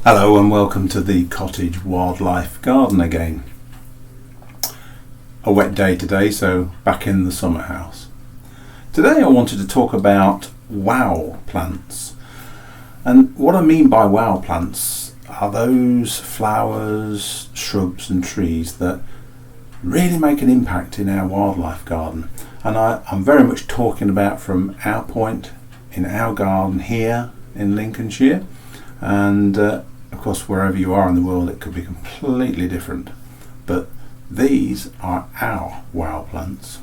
Hello and welcome to the cottage wildlife garden again. A wet day today, so back in the summer house. Today I wanted to talk about wow plants. And what I mean by wow plants are those flowers, shrubs and trees that really make an impact in our wildlife garden. And I'm very much talking about from our point in our garden here in Lincolnshire, and of course wherever you are in the world it could be completely different, but these are our wow plants.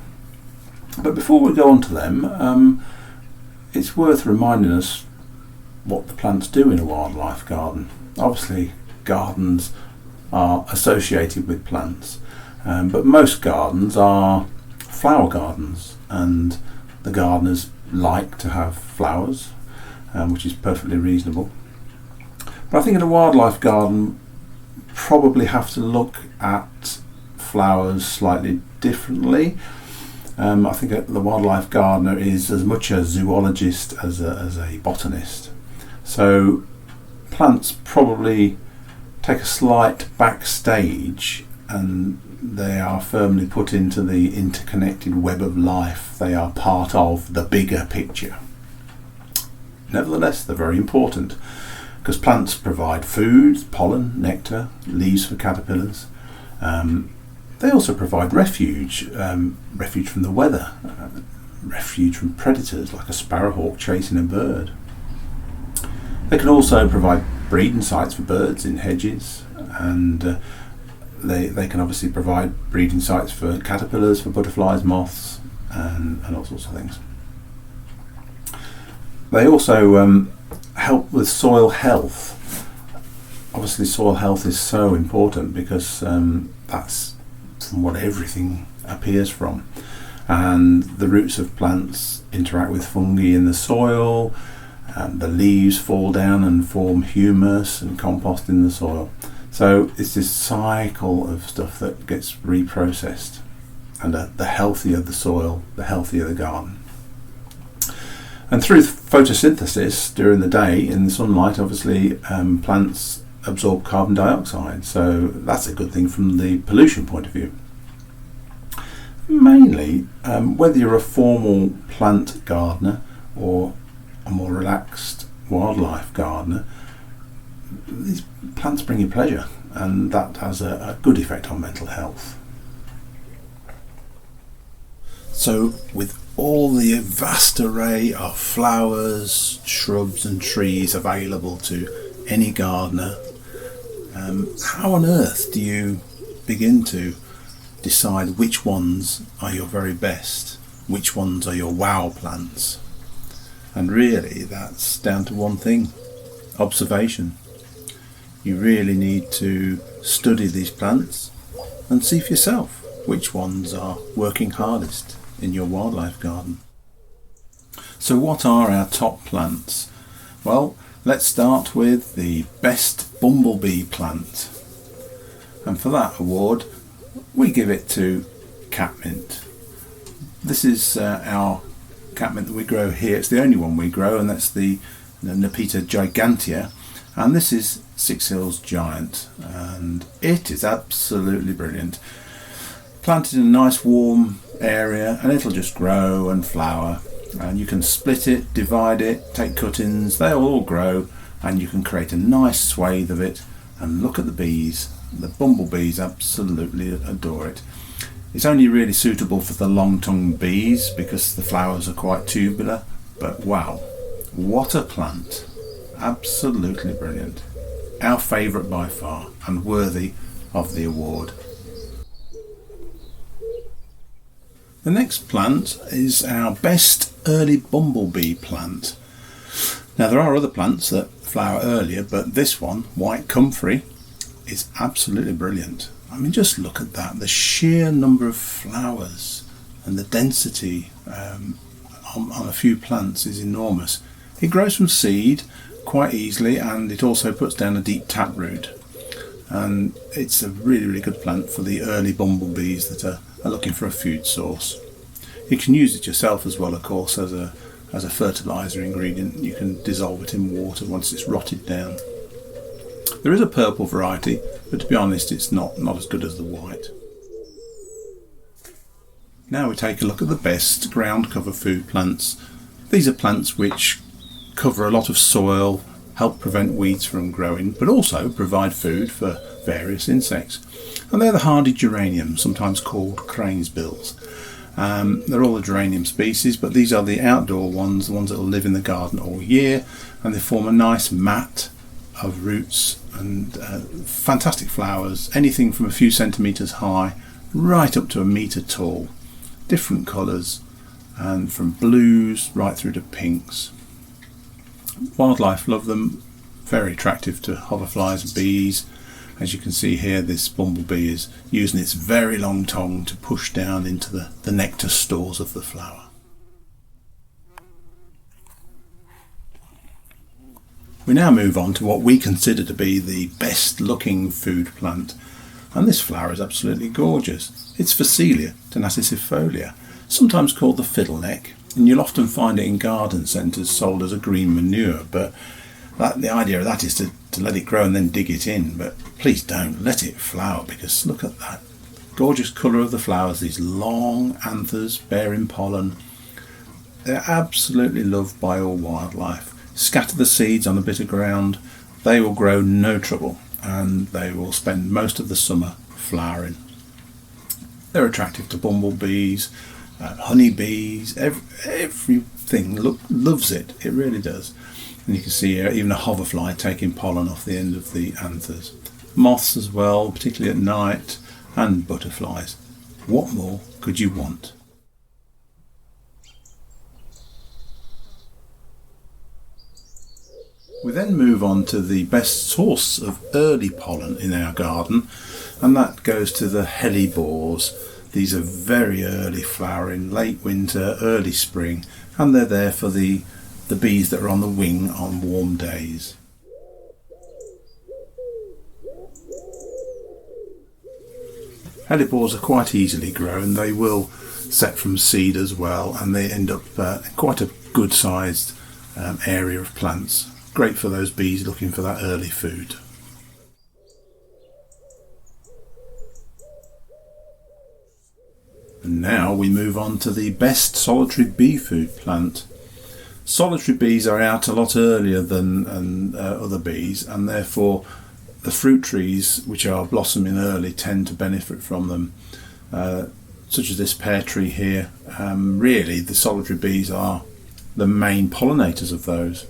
But before we go on to them, it's worth reminding us what the plants do in a wildlife garden. Obviously gardens are associated with plants, but most gardens are flower gardens, and the gardeners like to have flowers, which is perfectly reasonable. But I think in a wildlife garden probably have to look at flowers slightly differently. I think the wildlife gardener is as much a zoologist as a botanist. So plants probably take a slight backstage, and they are firmly put into the interconnected web of life. They are part of the bigger picture. Nevertheless, they're very important because plants provide food, pollen, nectar, leaves for caterpillars. They also provide refuge from the weather, refuge from predators like a sparrowhawk chasing a bird. They can also provide breeding sites for birds in hedges, and they can obviously provide breeding sites for caterpillars, for butterflies, moths, and all sorts of things. They also help with soil health. Obviously soil health is so important because that's from what everything appears from, and the roots of plants interact with fungi in the soil, and the leaves fall down and form humus and compost in the soil. So it's this cycle of stuff that gets reprocessed, and the healthier the soil, the healthier the garden. And through photosynthesis during the day in the sunlight, obviously plants absorb carbon dioxide, so that's a good thing from the pollution point of view. Mainly, whether you're a formal plant gardener or a more relaxed wildlife gardener, these plants bring you pleasure, and that has a good effect on mental health. So with all the vast array of flowers, shrubs and trees available to any gardener, how on earth do you begin to decide which ones are your very best, which ones are your wow plants? And really that's down to one thing: observation. You really need to study these plants and see for yourself which ones are working hardest in your wildlife garden. So what are our top plants? Well, let's start with the best bumblebee plant, and for that award we give it to catmint. This is our catmint that we grow here. It's the only one we grow, and that's the Nepeta gigantea, and this is Six Hills Giant, and it is absolutely brilliant. Planted in a nice warm area, and it'll just grow and flower, and you can split it, divide it, take cuttings, they'll all grow, and you can create a nice swathe of it. And look at the bees. The bumblebees absolutely adore it. It's only really suitable for the long-tongued bees because the flowers are quite tubular, but wow, what a plant. Absolutely brilliant. Our favourite by far, and worthy of the award. The next plant is our best early bumblebee plant. Now there are other plants that flower earlier, but this one, white comfrey, is absolutely brilliant. I mean, just look at that. The sheer number of flowers and the density on a few plants is enormous. It grows from seed quite easily, and it also puts down a deep taproot. And it's a really good plant for the early bumblebees that are looking for a food source. You can use it yourself as well, of course, as a fertiliser ingredient. You can dissolve it in water once it's rotted down. There is a purple variety, but to be honest it's not as good as the white. Now we take a look at the best ground cover food plants. These are plants which cover a lot of soil, help prevent weeds from growing, but also provide food for various insects. And they're the hardy geraniums, sometimes called crane's bills. They're all the geranium species, but these are the outdoor ones, the ones that will live in the garden all year, and they form a nice mat of roots and fantastic flowers, anything from a few centimetres high right up to a metre tall, different colours, and from blues right through to pinks. Wildlife love them, very attractive to hoverflies and bees. As you can see here, this bumblebee is using its very long tongue to push down into the nectar stores of the flower. We now move on to what we consider to be the best looking food plant, and this flower is absolutely gorgeous. It's Phacelia tenacicifolia, sometimes called the fiddleneck, and you'll often find it in garden centres sold as a green manure, but the idea of that is to let it grow and then dig it in, but please don't, let it flower, because look at that gorgeous colour of the flowers, these long anthers bearing pollen. They're absolutely loved by all wildlife. Scatter the seeds on a bit of ground, they will grow no trouble, and they will spend most of the summer flowering. They're attractive to bumblebees, honeybees, everything loves it, it really does. And you can see here even a hoverfly taking pollen off the end of the anthers. Moths as well, particularly at night, and butterflies. What more could you want? We then move on to the best source of early pollen in our garden, and that goes to the hellebores. These are very early flowering, late winter, early spring, and they're there for the bees that are on the wing on warm days. Hellebores are quite easily grown. They will set from seed as well, and they end up quite a good sized area of plants. Great for those bees looking for that early food. And now we move on to the best solitary bee food plant. Solitary bees are out a lot earlier than other bees, and therefore the fruit trees which are blossoming early tend to benefit from them, such as this pear tree here. Really the solitary bees are the main pollinators of those,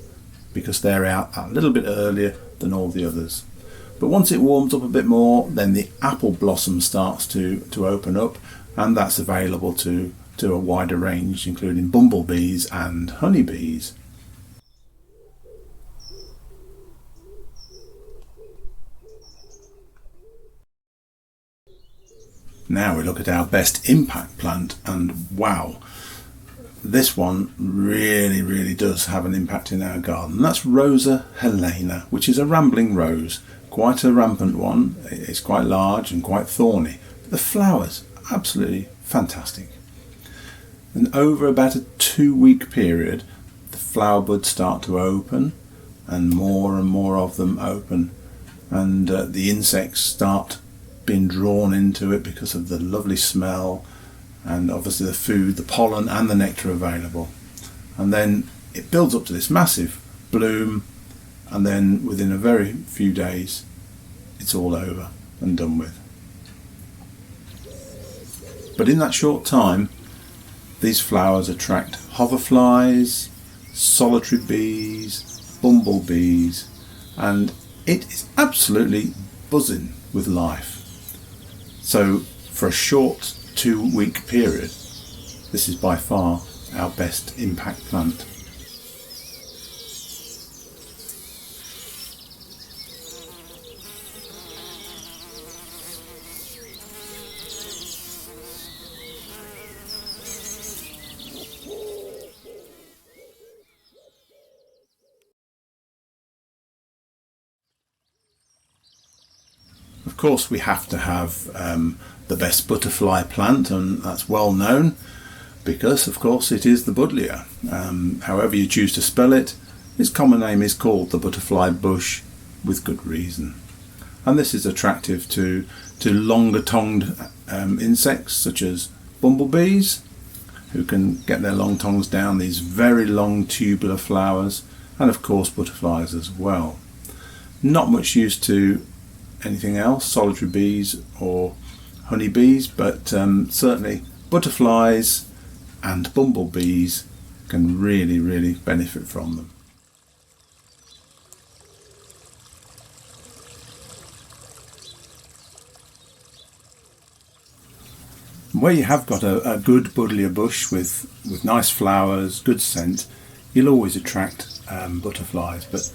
because they're out a little bit earlier than all the others. But once it warms up a bit more, then the apple blossom starts to open up, and that's available to a wider range, including bumblebees and honeybees. Now we look at our best impact plant, and wow, this one really does have an impact in our garden. That's Rosa Helena, which is a rambling rose, quite a rampant one. It's quite large and quite thorny, but the flowers absolutely fantastic. And over about a 2-week period, the flower buds start to open, and more of them open, and the insects start being drawn into it because of the lovely smell and obviously the food, the pollen and the nectar available. And then it builds up to this massive bloom, and then within a very few days it's all over and done with. But in that short time, these flowers attract hoverflies, solitary bees, bumblebees, and it is absolutely buzzing with life. So for a short 2-week period, this is by far our best impact plant. Of course, we have to have the best butterfly plant, and that's well known because, of course, it is the buddleia. However you choose to spell it, its common name is called the butterfly bush, with good reason. And this is attractive to longer-tongued insects such as bumblebees, who can get their long tongues down these very long tubular flowers, and of course butterflies as well. Not much use to anything else, solitary bees or honeybees, but certainly butterflies and bumblebees can really benefit from them. Where you have got a good buddleia bush with nice flowers, good scent, you'll always attract butterflies, but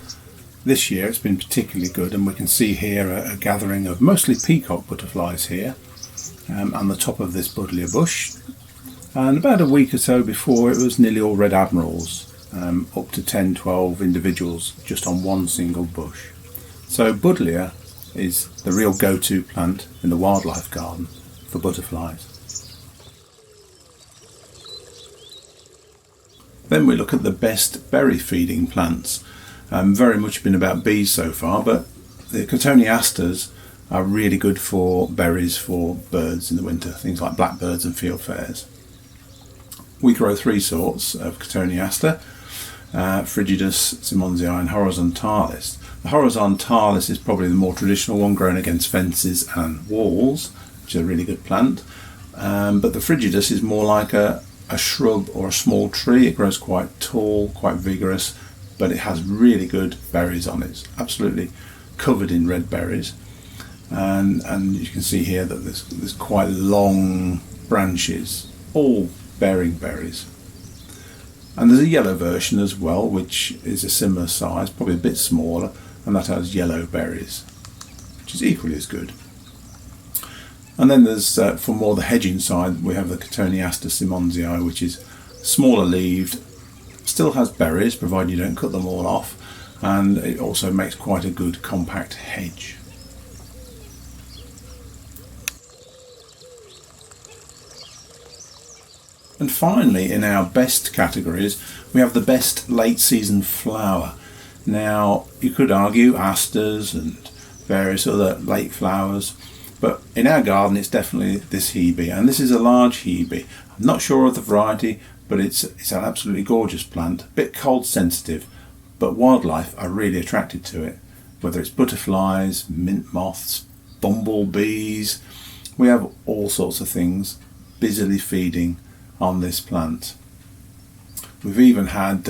this year it's been particularly good, and we can see here a gathering of mostly peacock butterflies here on the top of this buddleia bush, and about a week or so before it was nearly all red admirals, up to 10-12 individuals just on one single bush. So buddleia is the real go-to plant in the wildlife garden for butterflies. Then we look at the best berry feeding plants. Very much been about bees so far, but the cotoneasters are really good for berries for birds in the winter, things like blackbirds and fieldfares. We grow three sorts of cotoneaster, Frigidus, Simonsii and horizontalis. The horizontalis is probably the more traditional one, grown against fences and walls, which is a really good plant. But the Frigidus is more like a shrub or a small tree. It grows quite tall, quite vigorous, but it has really good berries on it. It's absolutely covered in red berries, and you can see here that there's quite long branches, all bearing berries. And there's a yellow version as well, which is a similar size, probably a bit smaller, and that has yellow berries, which is equally as good. And then there's, for more the hedging side, we have the Cotoneaster Simonsii, which is smaller leaved, still has berries, provided you don't cut them all off, and it also makes quite a good compact hedge. And finally, in our best categories, we have the best late season flower. Now, you could argue asters and various other late flowers, but in our garden it's definitely this hebe, and this is a large hebe. I'm not sure of the variety, but it's an absolutely gorgeous plant, a bit cold sensitive, but wildlife are really attracted to it, whether it's butterflies, mint moths, bumblebees. We have all sorts of things busily feeding on this plant. We've even had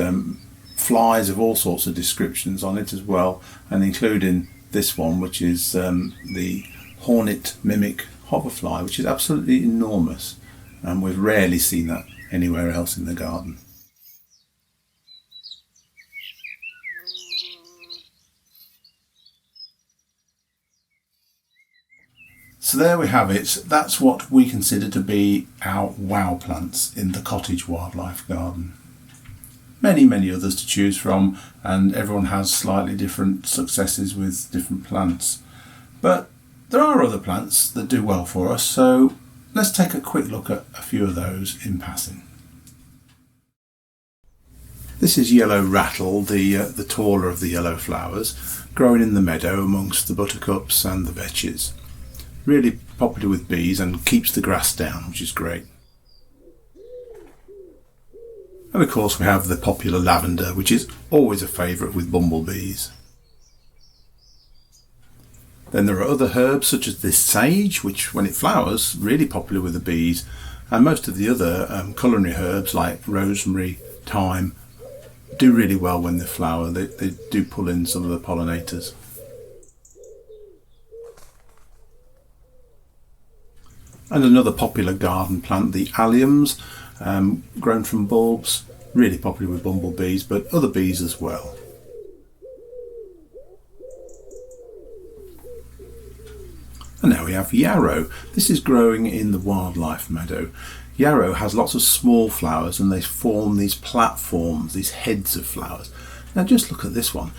flies of all sorts of descriptions on it as well, and including this one, which is the hornet mimic hoverfly, which is absolutely enormous, and we've rarely seen that anywhere else in the garden. So there we have it. That's what we consider to be our wow plants in the cottage wildlife garden. Many others to choose from, and everyone has slightly different successes with different plants. But there are other plants that do well for us, so let's take a quick look at a few of those in passing. This is yellow rattle, the taller of the yellow flowers, growing in the meadow amongst the buttercups and the vetches. Really popular with bees and keeps the grass down, which is great. And of course we have the popular lavender, which is always a favourite with bumblebees. Then there are other herbs such as this sage, which when it flowers, really popular with the bees, and most of the other culinary herbs like rosemary, thyme, do really well when they flower. They do pull in some of the pollinators. And another popular garden plant, the alliums, grown from bulbs, really popular with bumblebees, but other bees as well. And now we have yarrow. This is growing in the wildlife meadow. Yarrow has lots of small flowers, and they form these platforms, these heads of flowers. Now just look at this one.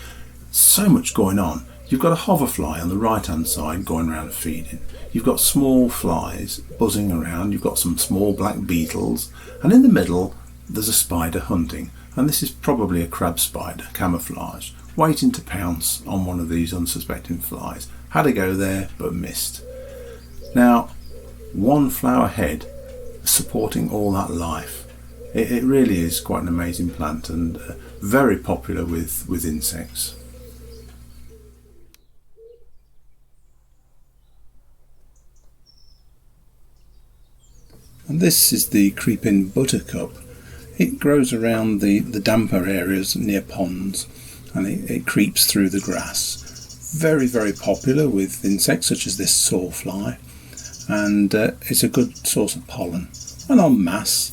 So much going on. You've got a hoverfly on the right hand side going around feeding. You've got small flies buzzing around. You've got some small black beetles, and in the middle there's a spider hunting, and this is probably a crab spider, camouflaged. waiting to pounce on one of these unsuspecting flies. Had a go there, but missed. Now, one flower head supporting all that life. It really is quite an amazing plant, and very popular with insects. And this is the creeping buttercup. It grows around the damper areas near ponds, and it creeps through the grass. Very, very popular with insects such as this sawfly, and it's a good source of pollen. And en masse,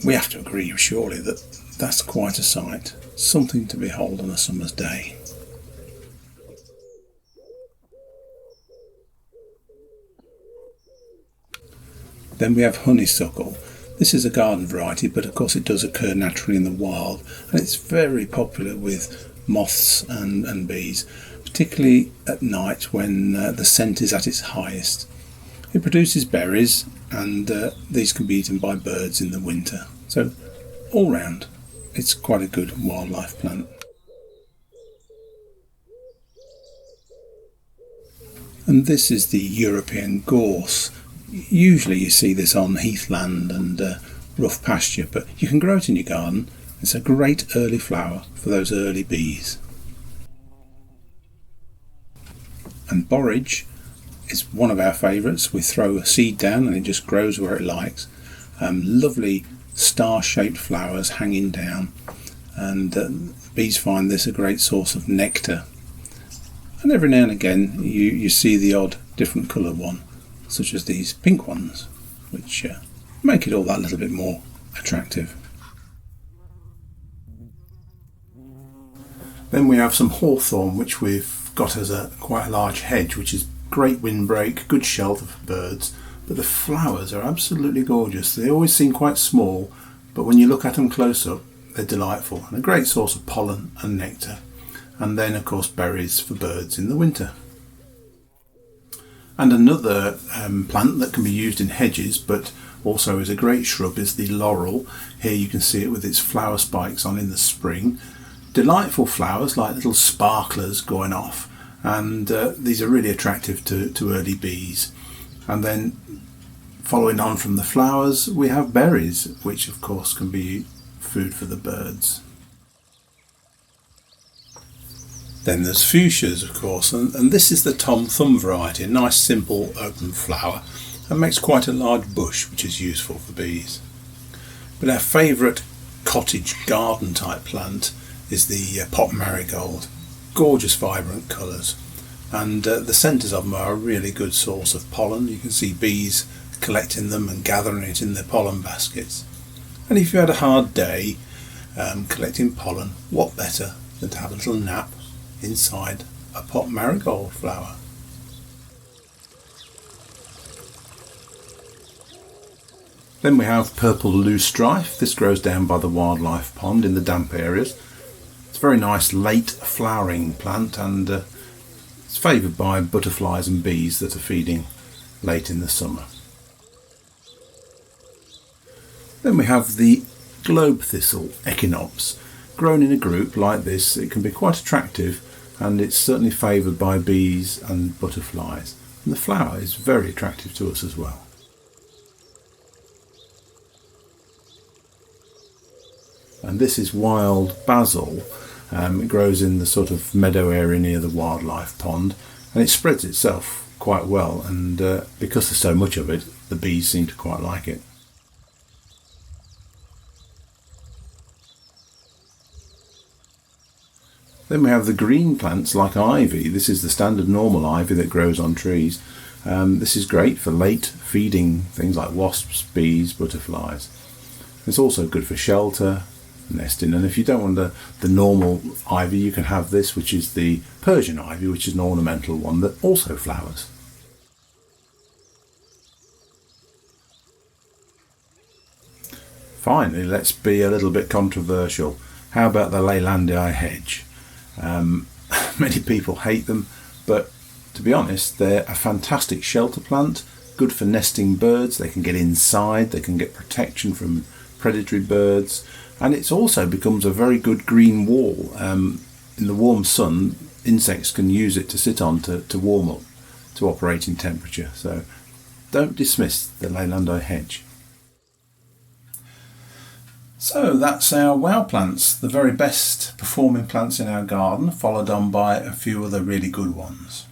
we have to agree surely that that's quite a sight, something to behold on a summer's day. Then we have honeysuckle. This is a garden variety, but of course it does occur naturally in the wild, and it's very popular with moths and bees, particularly at night when the scent is at its highest. It produces berries, and these can be eaten by birds in the winter. So all round, it's quite a good wildlife plant. And this is the European gorse. Usually you see this on heathland and rough pasture, but you can grow it in your garden. It's a great early flower for those early bees. And borage is one of our favourites. We throw a seed down and it just grows where it likes. Lovely star-shaped flowers hanging down, and bees find this a great source of nectar. And every now and again you see the odd different colour one, such as these pink ones, which make it all that little bit more attractive. Then we have some hawthorn, which we've got as quite a large hedge, which is great windbreak, good shelter for birds, but the flowers are absolutely gorgeous. They always seem quite small, but when you look at them close up, they're delightful and a great source of pollen and nectar. And then of course berries for birds in the winter. And another plant that can be used in hedges, but also is a great shrub, is the laurel. Here you can see it with its flower spikes on in the spring. Delightful flowers like little sparklers going off, and these are really attractive to early bees. And then following on from the flowers, we have berries, which of course can be food for the birds. Then there's fuchsias, of course, and this is the Tom Thumb variety, a nice simple open flower, and makes quite a large bush, which is useful for bees. But our favourite cottage garden type plant is the pot marigold. Gorgeous vibrant colours, and the centres of them are a really good source of pollen. You can see bees collecting them and gathering it in their pollen baskets. And if you had a hard day collecting pollen, what better than to have a little nap inside a pot marigold flower. Then we have purple loosestrife. This grows down by the wildlife pond in the damp areas. It's a very nice late flowering plant, and it's favoured by butterflies and bees that are feeding late in the summer. Then we have the globe thistle, Echinops. Grown in a group like this, it can be quite attractive, and it's certainly favoured by bees and butterflies. And the flower is very attractive to us as well. And this is wild basil. It grows in the sort of meadow area near the wildlife pond, and it spreads itself quite well, and because there's so much of it, the bees seem to quite like it. Then we have the green plants like ivy. This is the standard normal ivy that grows on trees. This is great for late feeding things like wasps, bees, butterflies. It's also good for shelter, nesting, and if you don't want the normal ivy, you can have this, which is the Persian ivy, which is an ornamental one that also flowers. Finally, let's be a little bit controversial. How about the Leylandii hedge? Many people hate them, but to be honest, they're a fantastic shelter plant, good for nesting birds. They can get inside, they can get protection from predatory birds, and it also becomes a very good green wall. in the warm sun, insects can use it to sit on to warm up to operating temperature. So don't dismiss the Leylando hedge. So that's our wow plants, the very best performing plants in our garden, followed on by a few other really good ones.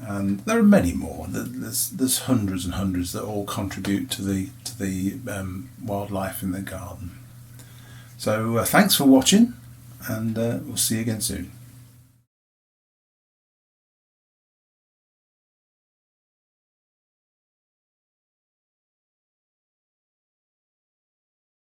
And there are many more. There's hundreds and hundreds that all contribute to the wildlife in the garden. So thanks for watching, and we'll see you again soon.